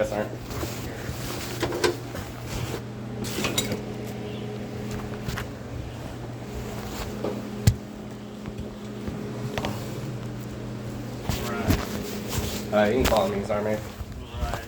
Yes, sir. You can call me, sorry, man. Alright.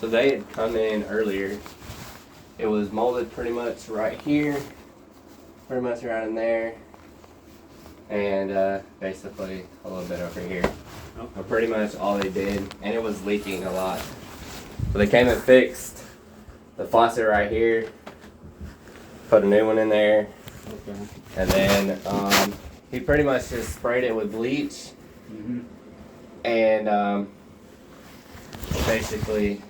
So they had come in earlier. It was molded pretty much right here, pretty much around in there, and basically a little bit over here. Oh. But pretty much all they did, and it was leaking a lot. So they came and fixed the faucet right here, put a new one in there, Okay. and then he pretty much just sprayed it with bleach, Mm-hmm. and basically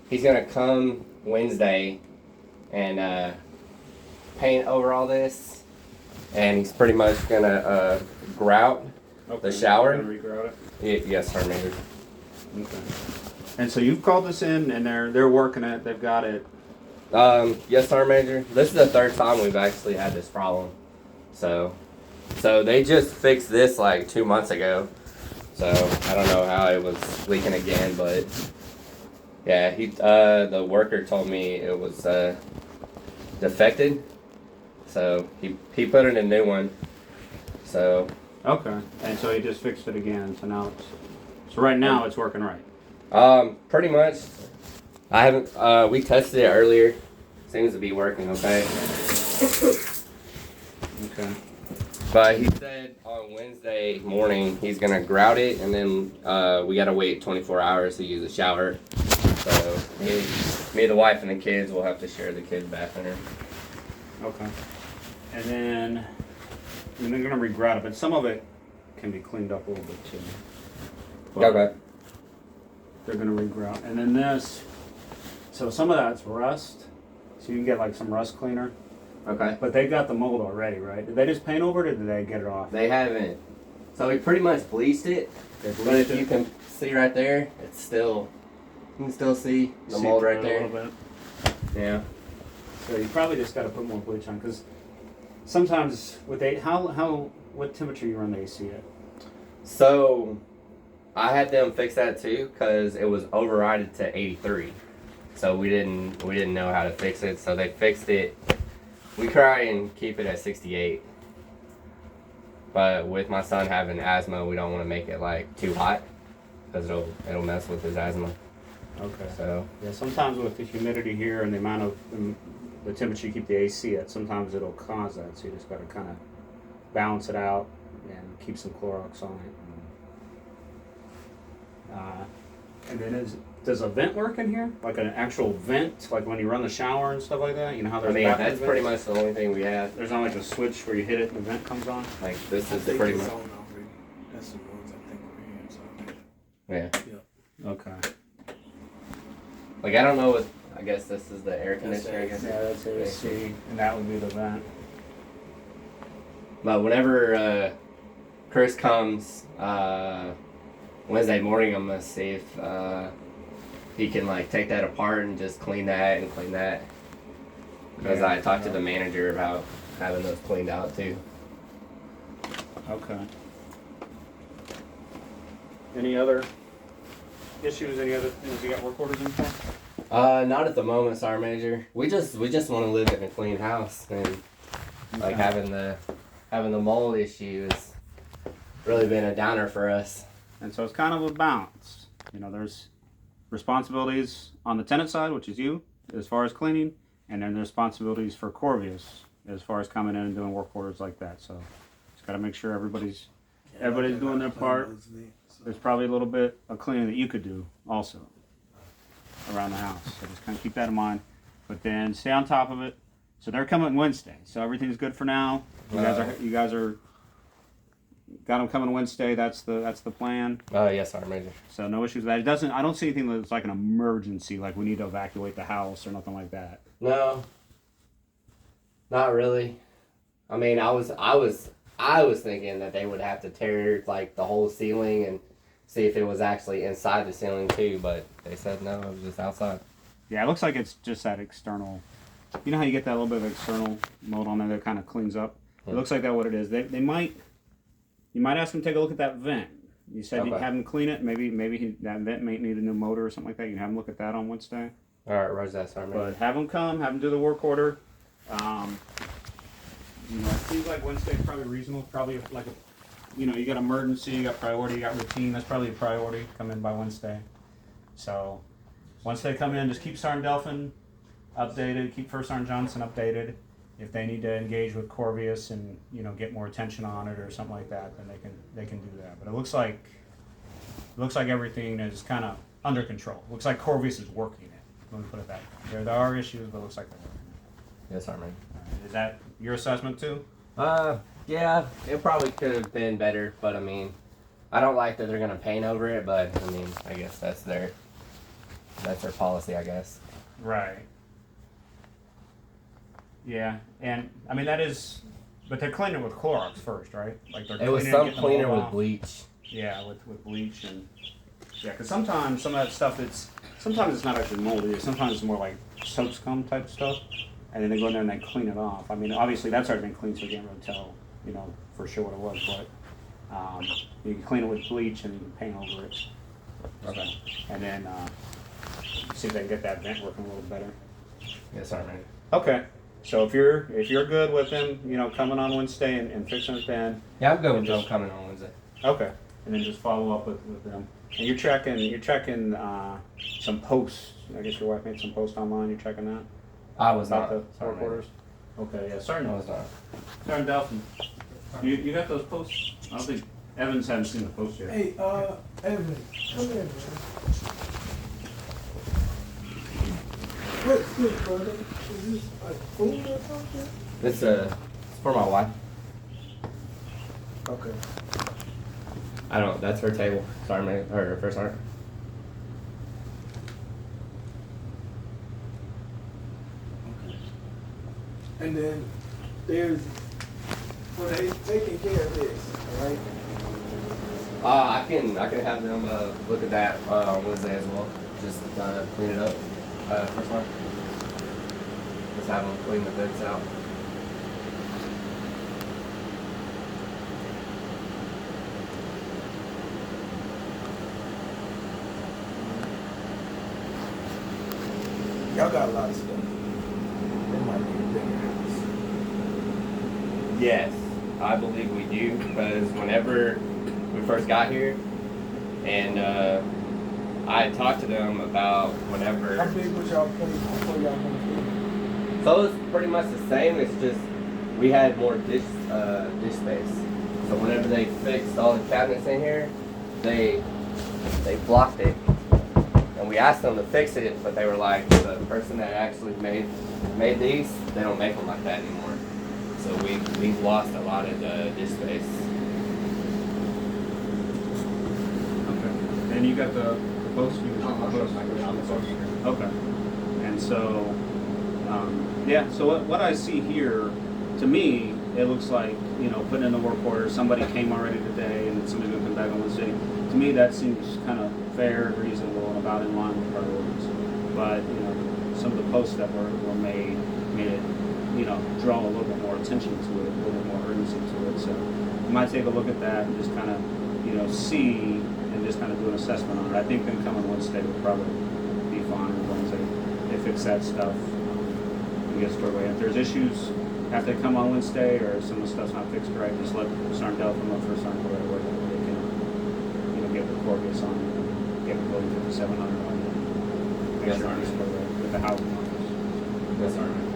he's gonna come Wednesday and paint over all this, and he's pretty much gonna grout Okay. the shower. Gonna regrout it. Yes, sir, maybe. Okay. And so you've called this in, and they're working it. They've got it. Yes, Sergeant Major. This is the third time we've actually had this problem. So they just fixed this like 2 months ago. So I don't know how it was leaking again, but yeah, the worker told me it was defected. So he put in a new one. So Okay. And so he just fixed it again. So now so right now it's working right. pretty much. I haven't. We tested it earlier. Seems to be working okay. Okay. But he said on Wednesday morning he's gonna grout it, and then we gotta wait 24 hours to use the shower. So me, the wife, and the kids will have to share the kids' bathroom. Okay. And then they're gonna regrout it, but some of it can be cleaned up a little bit too. But Okay. they're gonna regrout, and then this. So some of that's rust. So you can get like some rust cleaner. Okay. But they got the mold already, right? Did they just paint over it, or did they get it off? They haven't. So we pretty much bleached it, They but bleached if you it. can see right there, it's still. You can still see the See mold through right it a there. little bit. Yeah. So you probably just got to put more bleach on, because sometimes with what temperature you run the AC at? So I had them fix that too because it was overrided to 83. So we didn't know how to fix it. So they fixed it. We try and keep it at 68. But with my son having asthma, we don't want to make it like too hot because it'll mess with his asthma. Okay. So Yeah, sometimes with the humidity here and the amount of the temperature you keep the AC at, sometimes it'll cause that. So you just got to kind of balance it out and keep some Clorox on it. And then does a vent work in here? Like an actual vent, like when you run the shower and stuff like that? You know how I there's mean bathroom that's vents? pretty much the only thing we have. There's not like a switch where you hit it and the vent comes on? Like this is think pretty it's much. on already. That's the ones I think we're in. So Yeah. Okay. Like I don't know what. I guess this is the air conditioner. I guess. Yeah, that's AC, and that would be the vent. But whenever Chris comes Wednesday morning, I'm gonna see if he can like take that apart and just clean that and clean that. Because Yeah. I talked to the manager about having those cleaned out too. Okay. Any other issues? Any other things you got work orders in for? Not at the moment, Sergeant Major. We just want to live in a clean house, and like Okay. having the mold issue has really been a downer for us. And so it's kind of a balance. You know, there's responsibilities on the tenant side, which is you, as far as cleaning, and then there's responsibilities for Corvius as far as coming in and doing work orders like that. So just got to make sure everybody's doing their part. There's probably a little bit of cleaning that you could do also around the house. So just kind of keep that in mind. But then stay on top of it. So they're coming Wednesday. So everything's good for now. You guys are got them coming Wednesday. That's the plan. Yes, Sergeant Major. So no issues with that. I don't see anything that's like an emergency, like we need to evacuate the house or nothing like that. No, not really. I mean, I was thinking that they would have to tear like the whole ceiling and see if it was actually inside the ceiling too, but they said no, it was just outside. Yeah, it looks like it's just that external. You know how you get that little bit of external mold on there that kind of cleans up? It looks like that's what it is. They might. You might ask them to take a look at that vent. You said you'd Okay. have him clean it. Maybe that vent may need a new motor or something like that. You can have him look at that on Wednesday. All right, roger that, Sergeant Major. But have them come, have them do the work order. You know, it seems like Wednesday's probably reasonable. Probably like a, you know, you got emergency, you got priority, you got routine. That's probably a priority. Come in by Wednesday. So once they come in, just keep Sergeant Delphin updated. Keep First Sergeant Johnson updated. If they need to engage with Corvius and get more attention on it or something like that, then they can do that. But it looks like everything is kind of under control. Looks like Corvius is working it. Let me put it that way. There are issues, but it looks like they're working it. Yes, Sergeant Major. Is that your assessment too? Yeah, it probably could have been better, but I mean, I don't like that they're gonna paint over it, but I mean, I guess that's their policy, I guess. Right. Yeah, and I mean that is, but they're cleaning it with Clorox first, right? Like they're It was cleaning some getting the cleaner mold with off. bleach. Yeah, with bleach and yeah, because sometimes some of that stuff sometimes it's not actually moldy. Sometimes it's more like soap scum type stuff, and then they go in there and they clean it off. I mean, obviously that's already been cleaned, so you can't really tell, for sure what it was. But you can clean it with bleach and you can paint over it. Okay. And then see if they can get that vent working a little better. Yes, Sergeant Major. Okay. So if you're good with them, coming on Wednesday and fixing it then, Yeah, I'm good with them coming on Wednesday. okay. And then just follow up with them. And you're checking some posts. I guess your wife made some posts online. You're checking that I was about not. the work Sergeant Major. orders. Okay, yeah. I Sergeant was not. Delphin. You got those posts? I don't think Evans hasn't seen the posts yet. Hey, Evan, come here, man. What's this, brother? Is this like food or something? It's it's for my wife. Okay. I don't. That's her table. Sergeant Major, or First Sergeant. Okay. And then there's, well, they taking care of this, all right? I can have them look at that on Wednesday as well. Just clean it up. First one. Just have them clean the vents out. Y'all got a lot of stuff. They might need a bigger house. Yes, I believe we do, because whenever we first got here, and I had talked to them about whenever. How big was y'all place before y'all moved? So it's pretty much the same. It's just we had more dish space. So whenever they fixed all the cabinets in here, they blocked it, and we asked them to fix it, but they were like, the person that actually made these, they don't make them like that anymore. So we've lost a lot of the dish space. Okay. And you got the posts? Okay. And so, yeah, so what I see here, to me, it looks like, putting in the work order, somebody came already today and somebody's going to come back on Wednesday. To me, that seems kind of fair and reasonable and about in line with priorities. But, some of the posts that were made it, draw a little bit more attention to it, a little bit more urgency to it. So you might take a look at that and just kind of, see and just kind of do an assessment on it. I think them coming Wednesday would probably be fine once they fix that stuff and get squared away. If there's issues after they come on Wednesday or some of the stuff's not fixed right, just let Sergeant Delphin know for Sergeant right away that they can, get the Corvius on and get the building 5700 on it. Make Yes, sure sir. it's squared away with the housing office. Yes, Sergeant.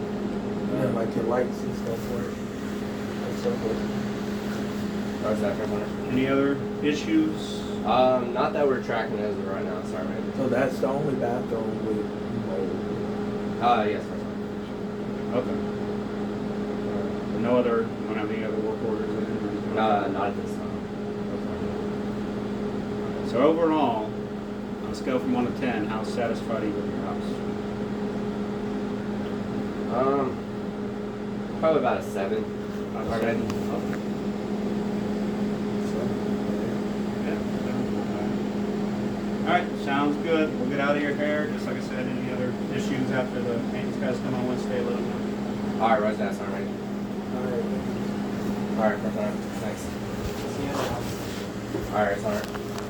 Yeah, like your lights and stuff work. And so forth. How's that, First Sergeant? Any other issues? Not that we're tracking as of right now, Sergeant Major. So that's the only bathroom with mold. Yes, First Sergeant. Okay. No other, you don't have any other work orders in it? or anything like that? Not at this time. So overall, on a scale from 1 to 10, how satisfied are you with your house? Probably about a 7. Okay. Okay. Yeah. sounds good. We'll get out of your hair. Just like I said, any other issues after the maintenance guys come on Wednesday, let them know. All right, Roger that, Sergeant Major. All right. All right, Sergeant. Thanks. See you in the house. All right, Sergeant.